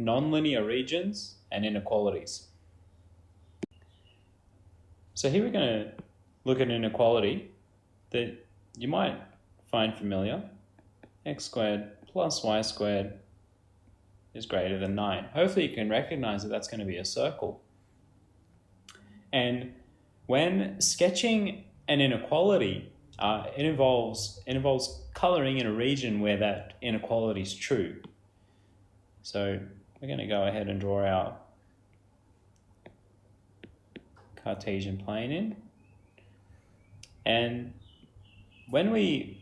nonlinear regions and inequalities. So here we're going to look at an inequality that you might find familiar. X squared plus y squared is greater than 9. Hopefully you can recognize that that's going to be a circle. And when sketching an inequality, it involves coloring in a region where that inequality is true. So we're going to go ahead and draw our Cartesian plane in. And when we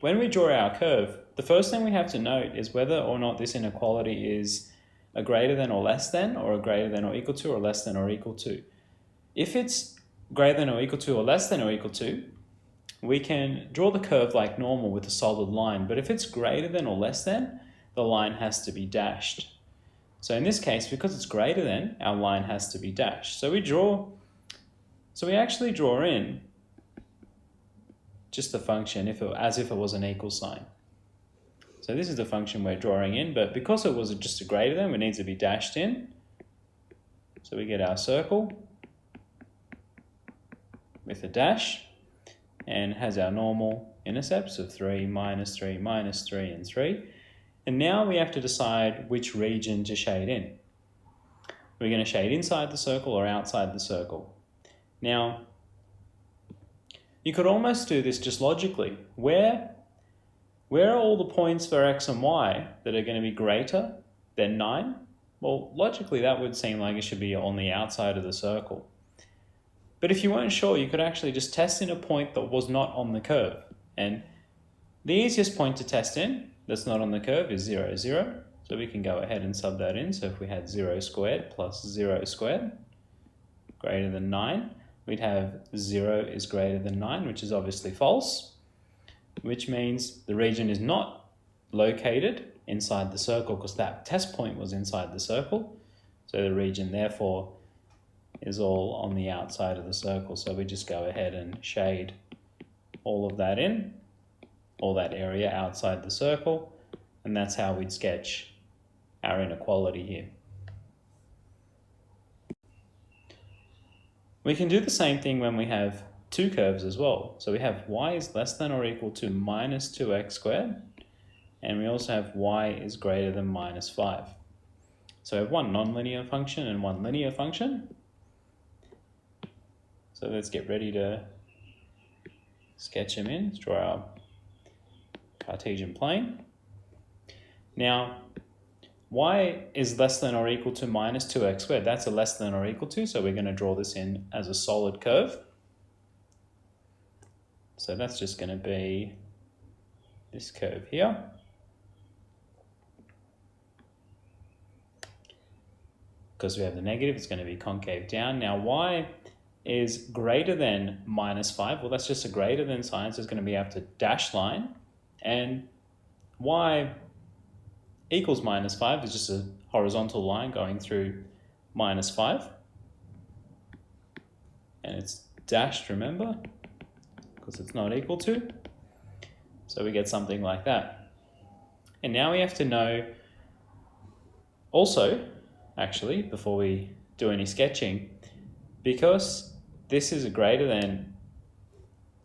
draw our curve, the first thing we have to note is whether or not this inequality is a greater than or less than, or a greater than or equal to, or less than or equal to. If it's greater than or equal to, or less than or equal to, we can draw the curve like normal with a solid line. But if it's greater than or less than, the line has to be dashed. So in this case, because it's greater than, our line has to be dashed. So we actually draw in just the function as if it was an equal sign. So this is the function we're drawing in, but because it was just a greater than, it needs to be dashed in. So we get our circle with a dash, and has our normal intercepts of 3, minus 3, minus 3, and 3. And now we have to decide which region to shade in. We're going to shade inside the circle or outside the circle. Now, you could almost do this just logically. Where are all the points for x and y that are going to be greater than 9? Well, logically that would seem like it should be on the outside of the circle. But if you weren't sure, you could actually just test in a point that was not on the curve. And the easiest point to test in that's not on the curve is 0, 0. So we can go ahead and sub that in. So if we had 0 squared plus 0 squared greater than 9, we'd have 0 is greater than 9, which is obviously false, which means the region is not located inside the circle because that test point was inside the circle. So the region, therefore, is all on the outside of the circle. So we just go ahead and shade all of that in, all that area outside the circle, and that's how we'd sketch our inequality here. We can do the same thing when we have two curves as well. So we have y is less than or equal to minus 2x squared, and we also have y is greater than minus 5. So we have one nonlinear function and one linear function. So let's get ready to sketch them in. Let's draw our Cartesian plane. Now, y is less than or equal to minus 2x squared. That's a less than or equal to, so we're going to draw this in as a solid curve. So that's just going to be this curve here. Because we have the negative, it's going to be concave down. Now, y is greater than minus 5. Well, that's just a greater than sign, so it's going to be after dash line. And y equals minus 5 is just a horizontal line going through minus 5. And it's dashed, remember, because it's not equal to. So we get something like that. And now we have to know also, actually, before we do any sketching, because this is a greater than,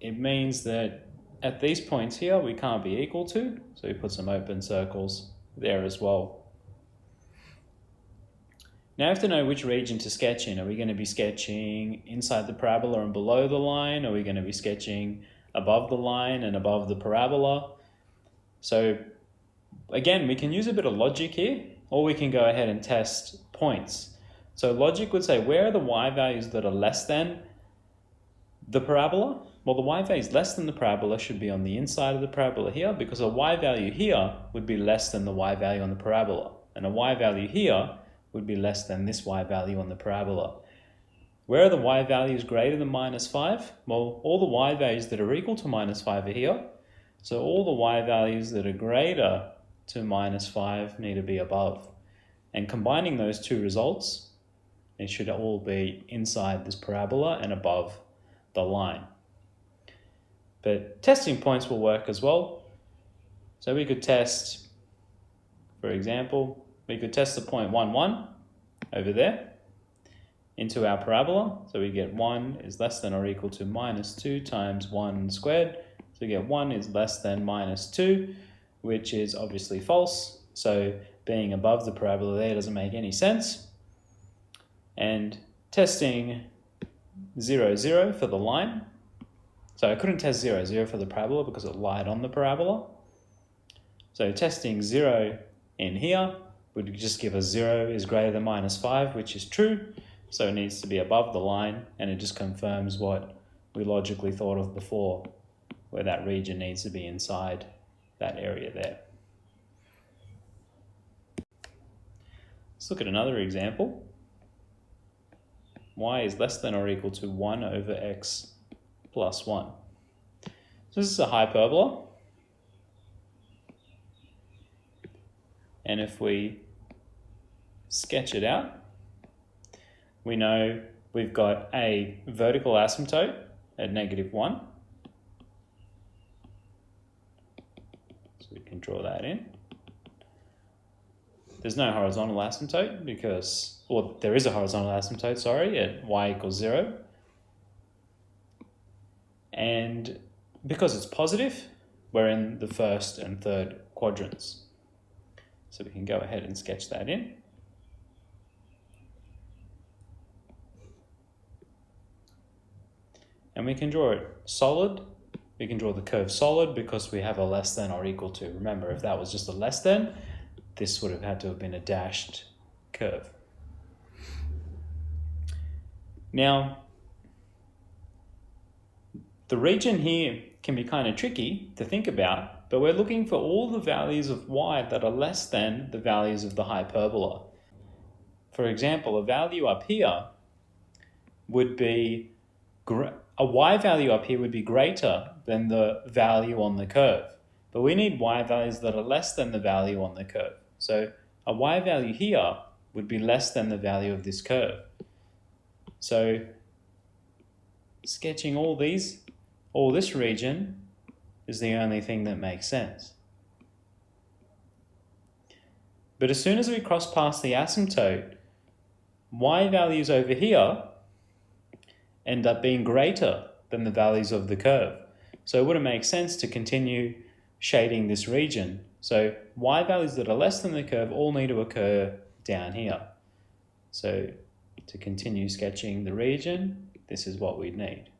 it means that at these points here, we can't be equal to. So we put some open circles there as well. Now I have to know which region to sketch in. Are we going to be sketching inside the parabola and below the line? Are we going to be sketching above the line and above the parabola? So again, we can use a bit of logic here, or we can go ahead and test points. So logic would say, where are the y values that are less than the parabola? Well, the y values less than the parabola should be on the inside of the parabola here, because a y value here would be less than the y value on the parabola. And a y value here would be less than this y value on the parabola. Where are the y values greater than minus 5? Well, all the y values that are equal to minus 5 are here. So all the y values that are greater to minus 5 need to be above. And combining those two results, it should all be inside this parabola and above the line. But testing points will work as well. So we could test, for example, we could test the point 1, 1 over there into our parabola. So we get 1 is less than or equal to minus 2 times 1 squared. So we get 1 is less than minus 2, which is obviously false. So being above the parabola there doesn't make any sense. And testing 0, 0 for the line. So I couldn't test 0, 0 for the parabola because it lied on the parabola. So testing 0 in here would just give us 0 is greater than minus 5, which is true. So it needs to be above the line, and it just confirms what we logically thought of before, where that region needs to be inside that area there. Let's look at another example. Y is less than or equal to 1 over x plus 1. So this is a hyperbola. And if we sketch it out, we know we've got a vertical asymptote at -1. So we can draw that in. There's no horizontal asymptote because, or there is a horizontal asymptote, sorry, at y equals 0. And because it's positive, we're in the first and third quadrants. So we can go ahead and sketch that in. And we can draw it solid. We can draw the curve solid because we have a less than or equal to. Remember, if that was just a less than, this would have had to have been a dashed curve. Now, the region here can be kind of tricky to think about, but we're looking for all the values of y that are less than the values of the hyperbola. For example, a value up here would be, a y value up here would be greater than the value on the curve. But we need y values that are less than the value on the curve. So a y value here would be less than the value of this curve. So sketching all this region is the only thing that makes sense. But as soon as we cross past the asymptote, y values over here end up being greater than the values of the curve. So it wouldn't make sense to continue shading this region. So y values that are less than the curve all need to occur down here. So to continue sketching the region, this is what we'd need.